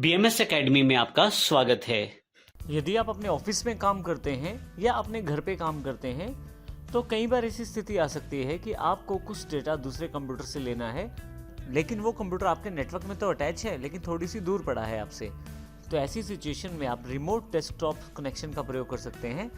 BMS academy में आपका स्वागत है। यदि आप अपने ऑफिस में काम करते हैं या अपने घर पे काम करते हैं तो कई बार ऐसी स्थिति आ सकती है कि आपको कुछ डेटा दूसरे कंप्यूटर से लेना है, लेकिन वो कंप्यूटर आपके नेटवर्क में तो अटैच है लेकिन थोड़ी सी दूर पड़ा है आपसे। तो ऐसी सिचुएशन में आप रिमोट डेस्कटॉप कनेक्शन का प्रयोग कर सकते हैं,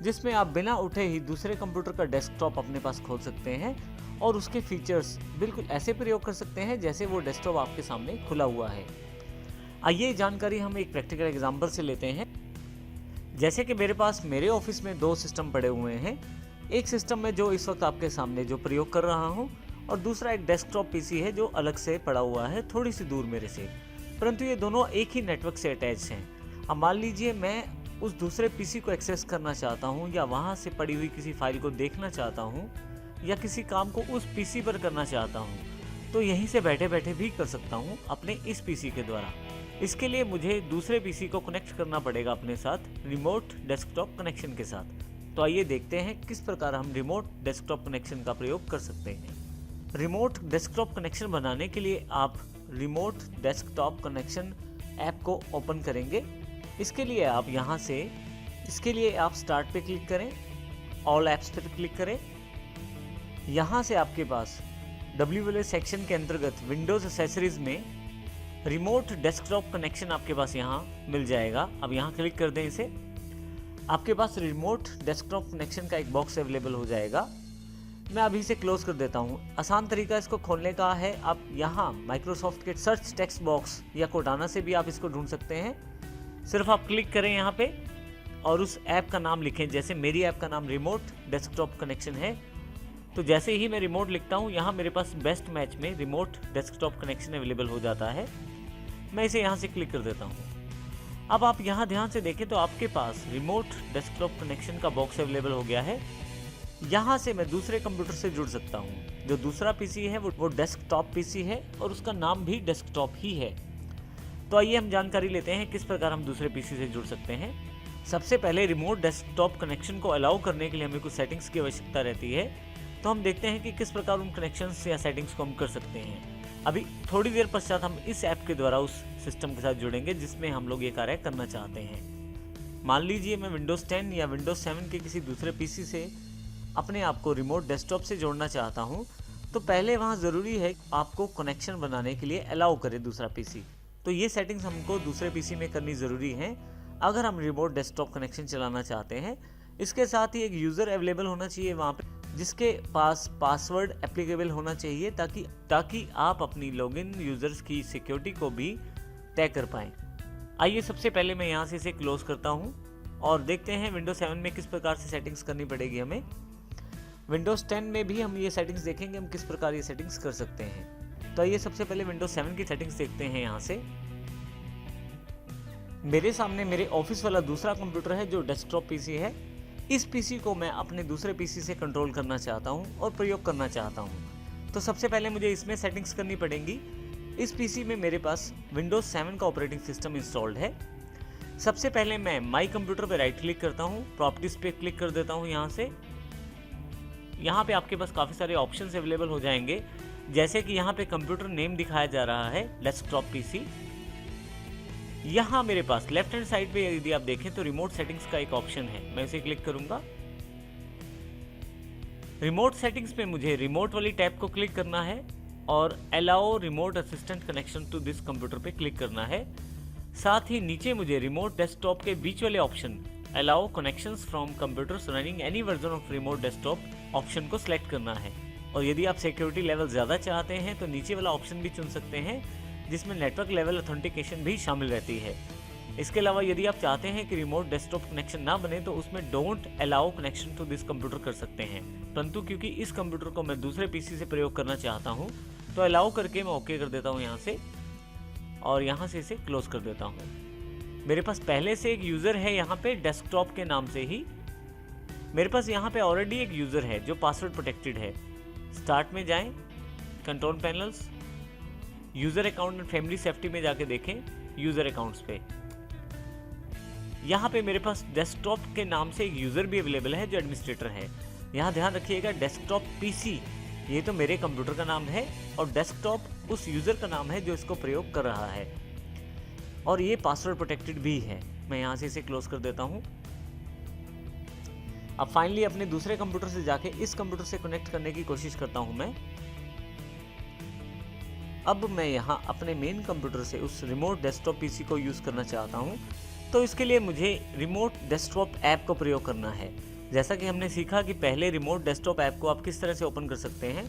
जिसमें आप बिना उठे ही दूसरे कंप्यूटर का डेस्कटॉप अपने पास खोल सकते हैं और उसके फीचर्स बिल्कुल ऐसे प्रयोग कर सकते हैं जैसे वो डेस्कटॉप आपके सामने खुला हुआ है। आइए जानकारी हम एक प्रैक्टिकल एग्जांपल से लेते हैं। जैसे कि मेरे पास मेरे ऑफिस में दो सिस्टम पड़े हुए हैं। एक सिस्टम में जो इस वक्त आपके सामने जो प्रयोग कर रहा हूं, और दूसरा एक डेस्कटॉप पीसी है जो अलग से पड़ा हुआ है थोड़ी सी दूर मेरे से, परंतु ये दोनों एक ही नेटवर्क से अटैच हैं। अब मान लीजिए मैं उस दूसरे पीसी को एक्सेस करना चाहता हूं, या वहां से पड़ी हुई किसी फाइल को देखना चाहता हूं, या किसी काम को उस पीसी पर करना चाहता हूं, तो यहीं से बैठे बैठे भी कर सकता हूं अपने इस पीसी के द्वारा। इसके लिए मुझे दूसरे पीसी को कनेक्ट करना पड़ेगा अपने साथ रिमोट डेस्कटॉप कनेक्शन के साथ। तो आइए देखते हैं किस प्रकार हम रिमोट डेस्कटॉप कनेक्शन का प्रयोग कर सकते हैं। रिमोट डेस्कटॉप कनेक्शन बनाने के लिए आप रिमोट डेस्कटॉप कनेक्शन ऐप को ओपन करेंगे। इसके लिए आप स्टार्ट पे क्लिक करें, ऑल ऐप्स पर क्लिक करें। यहाँ से आपके पास WLA सेक्शन के अंतर्गत विंडोज एसेसरीज में रिमोट डेस्कटॉप कनेक्शन आपके पास यहाँ मिल जाएगा। अब यहाँ क्लिक कर दें इसे, आपके पास रिमोट डेस्कटॉप कनेक्शन का एक बॉक्स अवेलेबल हो जाएगा। मैं अभी इसे क्लोज कर देता हूँ। आसान तरीका इसको खोलने का है, आप यहाँ माइक्रोसॉफ्ट के सर्च टेक्स्ट बॉक्स या कोडाना से भी आप इसको ढूंढ सकते हैं। सिर्फ आप क्लिक करें यहाँ पे और उस ऐप का नाम लिखें। जैसे मेरी ऐप का नाम रिमोट डेस्कटॉप कनेक्शन है, तो जैसे ही मैं रिमोट लिखता हूँ यहाँ मेरे पास बेस्ट मैच में रिमोट डेस्कटॉप कनेक्शन अवेलेबल हो जाता है। मैं इसे यहाँ से क्लिक कर देता हूँ। अब आप यहाँ ध्यान से देखें तो आपके पास रिमोट डेस्कटॉप कनेक्शन का बॉक्स अवेलेबल हो गया है। यहाँ से मैं दूसरे कंप्यूटर से जुड़ सकता हूँ। जो दूसरा पीसी है वो डेस्कटॉप पीसी है और उसका नाम भी डेस्कटॉप ही है। तो आइए हम जानकारी लेते हैं किस प्रकार हम दूसरे पीसी से जुड़ सकते हैं। सबसे पहले रिमोट डेस्कटॉप कनेक्शन को अलाउ करने के लिए हमें कुछ सेटिंग्स की आवश्यकता रहती है। तो हम देखते हैं कि किस प्रकार उन कनेक्शंस या सेटिंग्स को हम कर सकते हैं। अभी थोड़ी देर पश्चात हम इस ऐप के द्वारा उस सिस्टम के साथ जुड़ेंगे जिसमें हम लोग ये कार्य करना चाहते हैं। मान लीजिए मैं विंडोज़ 10 या विंडोज़ 7 के किसी दूसरे पीसी से अपने आप को रिमोट डेस्कटॉप से जोड़ना चाहता हूं, तो पहले वहां ज़रूरी है आपको कनेक्शन बनाने के लिए अलाउ करे दूसरा पीसी। तो ये सेटिंग्स हमको दूसरे पीसी में करनी ज़रूरी है अगर हम रिमोट डेस्कटॉप कनेक्शन चलाना चाहते हैं। इसके साथ ही एक यूज़र अवेलेबल होना चाहिए वहाँ पे, जिसके पास पासवर्ड एप्लीकेबल होना चाहिए ताकि आप अपनी लॉगिन यूजर्स की सिक्योरिटी को भी तय कर पाएं। आइए सबसे पहले मैं यहाँ से इसे क्लोज करता हूँ और देखते हैं विंडोज 7 में किस प्रकार से सेटिंग्स करनी पड़ेगी हमें। विंडोज 10 में भी हम ये सेटिंग्स देखेंगे, हम किस प्रकार ये सेटिंग्स कर सकते हैं। तो आइए सबसे पहले विंडोज 7 की सेटिंग्स देखते हैं। यहाँ से मेरे सामने मेरे ऑफिस वाला दूसरा कंप्यूटर है जो डेस्कटॉप पीसी है। इस पीसी को मैं अपने दूसरे पीसी से कंट्रोल करना चाहता हूं और प्रयोग करना चाहता हूं। तो सबसे पहले मुझे इसमें सेटिंग्स करनी पड़ेंगी। इस पीसी में मेरे पास विंडोज 7 का ऑपरेटिंग सिस्टम इंस्टॉल्ड है। सबसे पहले मैं माई कंप्यूटर पर राइट क्लिक करता हूं, प्रॉपर्टीज पे क्लिक कर देता हूं। यहाँ पे आपके पास काफ़ी सारे ऑप्शंस अवेलेबल हो जाएंगे, जैसे कि यहाँ पे कंप्यूटर नेम दिखाया जा रहा है डेस्कटॉप पीसी। यहाँ मेरे पास लेफ्ट हैंड साइड पे यदि आप देखें तो रिमोट सेटिंग्स का एक ऑप्शन है, मैं इसे क्लिक करूंगा। रिमोट सेटिंग्स में मुझे रिमोट वाली टैब को क्लिक करना है और allow remote assistant connection to this computer पे क्लिक करना है। साथ ही नीचे मुझे रिमोट डेस्कटॉप के बीच वाले option allow connections from computers running any version of remote desktop option को सिलेक्ट करना है। और यदि आप सिक्योरिटी लेवल ज़्यादा चाहते हैं तो नीचे वाला ऑप्शन भी चुन सकते हैं, जिसमें नेटवर्क लेवल ऑथेंटिकेशन भी शामिल रहती है। इसके अलावा यदि आप चाहते हैं कि रिमोट डेस्कटॉप कनेक्शन ना बने तो उसमें don't allow connection to this computer कर सकते हैं। परंतु क्योंकि इस कंप्यूटर को मैं दूसरे पीसी से प्रयोग करना चाहता हूं, तो अलाउ करके मैं ओके कर देता हूं यहाँ से, और यहाँ से इसे क्लोज कर देता हूँ। मेरे पास पहले से एक यूज़र है यहाँ पे डेस्कटॉप के नाम से ही। मेरे पास यहाँ पे ऑलरेडी एक यूज़र है जो पासवर्ड प्रोटेक्टेड है। स्टार्ट में जाएं, control panels, user account and family safety में जाके देखें यूज़र अकाउंट्स पे। यहाँ पे मेरे पास डेस्कटॉप के नाम से एक यूज़र भी अवेलेबल है जो एडमिनिस्ट्रेटर है। यहाँ ध्यान रखिएगा डेस्कटॉप पीसी ये तो मेरे कंप्यूटर का नाम है और डेस्कटॉप उस यूज़र का नाम है जो इसको प्रयोग कर रहा है। और ये पासवर्ड प्रोटेक्टेड भी है। मैं यहाँ से इसे क्लोज कर देता हूँ। अब फाइनली अपने दूसरे कंप्यूटर से जाके इस कंप्यूटर से कनेक्ट करने की कोशिश करता हूँ मैं। अब मैं यहाँ अपने मेन कंप्यूटर से उस रिमोट डेस्कटॉप पीसी को यूज़ करना चाहता हूँ, तो इसके लिए मुझे रिमोट डेस्कटॉप ऐप का प्रयोग करना है। जैसा कि हमने सीखा कि पहले रिमोट डेस्कटॉप ऐप को आप किस तरह से ओपन कर सकते हैं।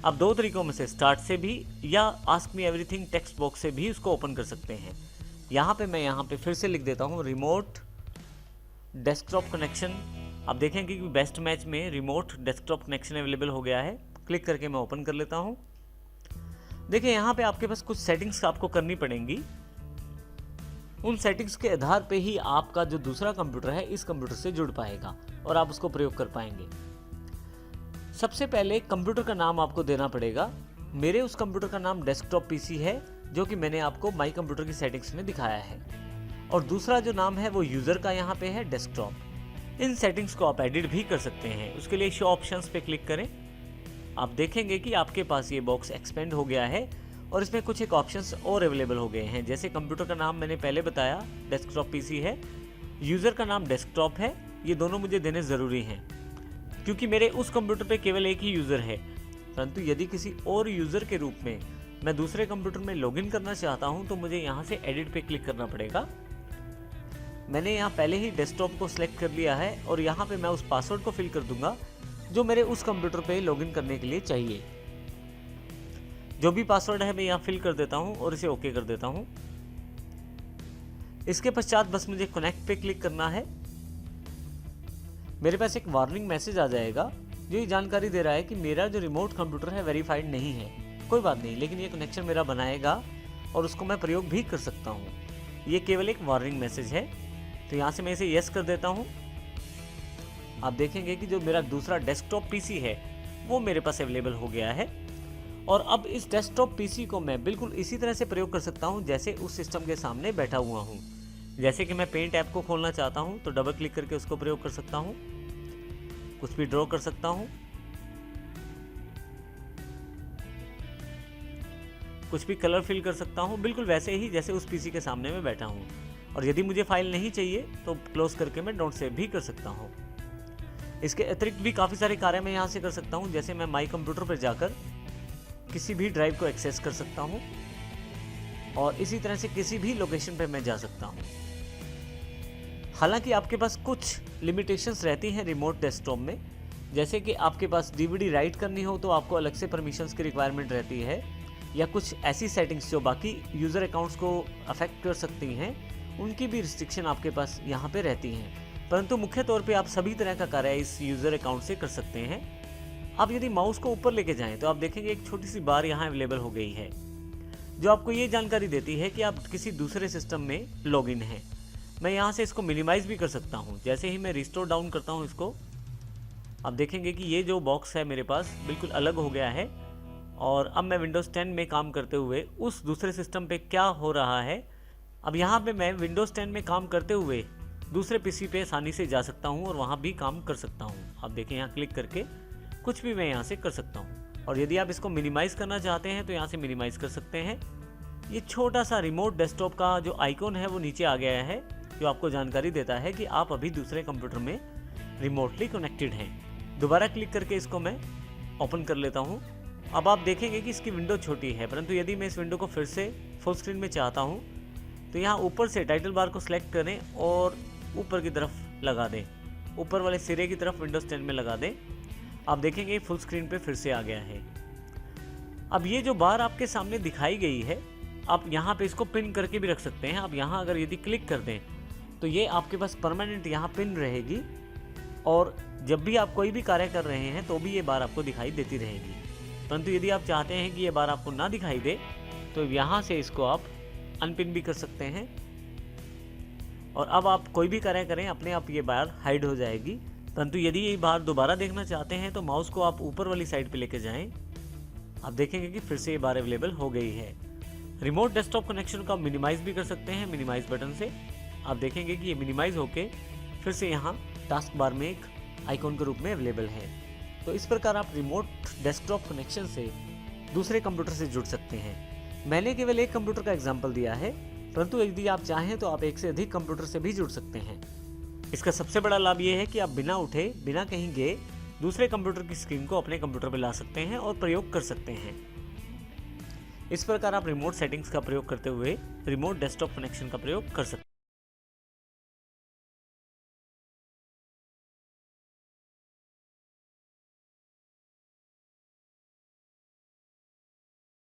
आप दो तरीकों में से स्टार्ट से भी या ask me everything text box से भी उसको ओपन कर सकते हैं। यहाँ पे मैं यहाँ पे फिर से लिख देता हूँ रिमोट डेस्कटॉप कनेक्शन। आप देखेंगे कि बेस्ट मैच में रिमोट डेस्कटॉप कनेक्शन अवेलेबल हो गया है। क्लिक करके मैं ओपन कर लेता हूँ। देखिए यहाँ पे आपके पास कुछ सेटिंग्स आपको करनी पड़ेंगी। उन सेटिंग्स के आधार पे ही आपका जो दूसरा कंप्यूटर है इस कंप्यूटर से जुड़ पाएगा और आप उसको प्रयोग कर पाएंगे। सबसे पहले कंप्यूटर का नाम आपको देना पड़ेगा। मेरे उस कंप्यूटर का नाम डेस्कटॉप पीसी है, जो कि मैंने आपको माई कंप्यूटर की सेटिंग्स में दिखाया है। और दूसरा जो नाम है वो यूज़र का यहाँ पे है डेस्कटॉप। इन सेटिंग्स को आप एडिट भी कर सकते हैं। उसके लिए शो ऑप्शंस पे क्लिक करें। आप देखेंगे कि आपके पास ये बॉक्स एक्सपेंड हो गया है और इसमें कुछ एक ऑप्शंस और अवेलेबल हो गए हैं। जैसे कंप्यूटर का नाम मैंने पहले बताया डेस्कटॉप पीसी है, यूज़र का नाम डेस्कटॉप है। ये दोनों मुझे देने ज़रूरी हैं क्योंकि मेरे उस कंप्यूटर पे केवल एक ही यूज़र है। परंतु यदि किसी और यूज़र के रूप में मैं दूसरे कंप्यूटर में लॉगिन करना चाहता हूं तो मुझे यहां से एडिट पे क्लिक करना पड़ेगा। मैंने यहां पहले ही डेस्कटॉप को सिलेक्ट कर लिया है और यहां पे मैं उस पासवर्ड को फिल कर दूंगा जो मेरे उस कंप्यूटर पे लॉगिन करने के लिए चाहिए। जो भी पासवर्ड है मैं यहाँ फिल कर देता हूँ और इसे ओके कर देता हूँ। इसके पश्चात बस मुझे कनेक्ट पे क्लिक करना है। मेरे पास एक वार्निंग मैसेज आ जाएगा जो ये जानकारी दे रहा है कि मेरा जो रिमोट कंप्यूटर है वेरीफाइड नहीं है। कोई बात नहीं, लेकिन ये कनेक्शन मेरा बनाएगा और उसको मैं प्रयोग भी कर सकता हूँ। ये केवल एक वार्निंग मैसेज है, तो यहाँ से मैं इसे यस कर देता हूँ। आप देखेंगे कि जो मेरा दूसरा डेस्कटॉप पीसी है वो मेरे पास अवेलेबल हो गया है। और अब इस डेस्कटॉप पीसी को मैं बिल्कुल इसी तरह से प्रयोग कर सकता हूँ जैसे उस सिस्टम के सामने बैठा हुआ हूँ। जैसे कि मैं पेंट ऐप को खोलना चाहता हूँ तो डबल क्लिक करके उसको प्रयोग कर सकता हूँ, कुछ भी ड्रॉ कर सकता हूँ, कुछ भी कलर फिल कर सकता हूँ, बिल्कुल वैसे ही जैसे उस पीसी के सामने मैं बैठा हूँ। और यदि मुझे फाइल नहीं चाहिए तो क्लोज करके मैं डोंट सेव भी कर सकता हूँ। इसके अतिरिक्त भी काफ़ी सारे कार्य मैं यहाँ से कर सकता हूँ। जैसे मैं माई कंप्यूटर पर जाकर किसी भी ड्राइव को एक्सेस कर सकता हूँ और इसी तरह से किसी भी लोकेशन पर मैं जा सकता हूँ। हालांकि आपके पास कुछ लिमिटेशंस रहती हैं रिमोट डेस्कटॉप में। जैसे कि आपके पास डीवीडी राइट करनी हो तो आपको अलग से परमिशंस की रिक्वायरमेंट रहती है, या कुछ ऐसी सेटिंग्स जो बाकी यूज़र अकाउंट्स को अफेक्ट कर सकती हैं उनकी भी रिस्ट्रिक्शन आपके पास यहाँ पे रहती हैं। परंतु मुख्य तौर पे आप सभी तरह का कार्य इस यूज़र अकाउंट से कर सकते हैं। आप यदि माउस को ऊपर लेके जाएं तो आप देखेंगे एक छोटी सी बार यहाँ अवेलेबल हो गई है जो आपको ये जानकारी देती है कि आप किसी दूसरे सिस्टम में लॉगिन हैं। मैं यहाँ से इसको मिनिमाइज़ भी कर सकता हूँ। जैसे ही मैं रिस्टोर डाउन करता हूँ इसको, आप देखेंगे कि ये जो बॉक्स है मेरे पास बिल्कुल अलग हो गया है। और अब मैं विंडोज़ 10 में काम करते हुए उस दूसरे सिस्टम पे क्या हो रहा है, अब यहाँ पे मैं विंडोज़ 10 में काम करते हुए दूसरे पीसी पे आसानी से जा सकता हूँ और वहाँ भी काम कर सकता हूँ। आप देखें यहाँ क्लिक करके कुछ भी मैं यहाँ से कर सकता हूँ। और यदि आप इसको मिनिमाइज़ करना चाहते हैं तो यहाँ से मिनिमाइज़ कर सकते हैं। ये छोटा सा रिमोट डेस्कटॉप का जो आइकॉन है वो नीचे आ गया है, जो आपको जानकारी देता है कि आप अभी दूसरे कंप्यूटर में रिमोटली कनेक्टेड हैं। दोबारा क्लिक करके इसको मैं ओपन कर लेता हूँ। अब आप देखेंगे कि इसकी विंडो छोटी है, परंतु यदि मैं इस विंडो को फिर से फुल स्क्रीन में चाहता हूँ तो यहाँ ऊपर से टाइटल बार को सिलेक्ट करें और ऊपर की तरफ लगा दें, ऊपर वाले सिरे की तरफ विंडोज़ 10 में लगा दें। आप देखेंगे फुल स्क्रीन पे फिर से आ गया है। अब ये जो बार आपके सामने दिखाई गई है, आप यहाँ पे इसको पिन करके भी रख सकते हैं। आप यहाँ अगर यदि क्लिक कर दें तो ये आपके पास परमानेंट यहाँ पिन रहेगी और जब भी आप कोई भी कार्य कर रहे हैं तो भी ये बार आपको दिखाई देती रहेगी। परंतु यदि आप चाहते हैं कि ये बार आपको ना दिखाई दे तो यहाँ से इसको आप अनपिन भी कर सकते हैं और अब आप कोई भी कार्य करें अपने आप ये बार हाइड हो जाएगी। परंतु यदि ये बार दोबारा देखना चाहते हैं तो माउस को आप ऊपर वाली साइड पे लेके जाएं। आप देखेंगे कि फिर से ये बार अवेलेबल हो गई है। रिमोट डेस्कटॉप कनेक्शन को आप मिनिमाइज़ भी कर सकते हैं मिनिमाइज़ बटन से। आप देखेंगे कि ये मिनिमाइज़ होके फिर से यहाँ टास्क बार में एक आइकॉन के रूप में अवेलेबल है। तो इस प्रकार आप रिमोट डेस्कटॉप कनेक्शन से दूसरे कंप्यूटर से जुड़ सकते हैं। मैंने केवल एक कंप्यूटर का एग्जाम्पल दिया है, परंतु यदि आप चाहें तो आप एक से अधिक कंप्यूटर से भी जुड़ सकते हैं। इसका सबसे बड़ा लाभ यह है कि आप बिना उठे, बिना कहीं गए दूसरे कंप्यूटर की स्क्रीन को अपने कंप्यूटर पर ला सकते हैं और प्रयोग कर सकते हैं। इस प्रकार आप रिमोट सेटिंग्स का प्रयोग करते हुए रिमोट डेस्कटॉप कनेक्शन का प्रयोग कर सकते हैं।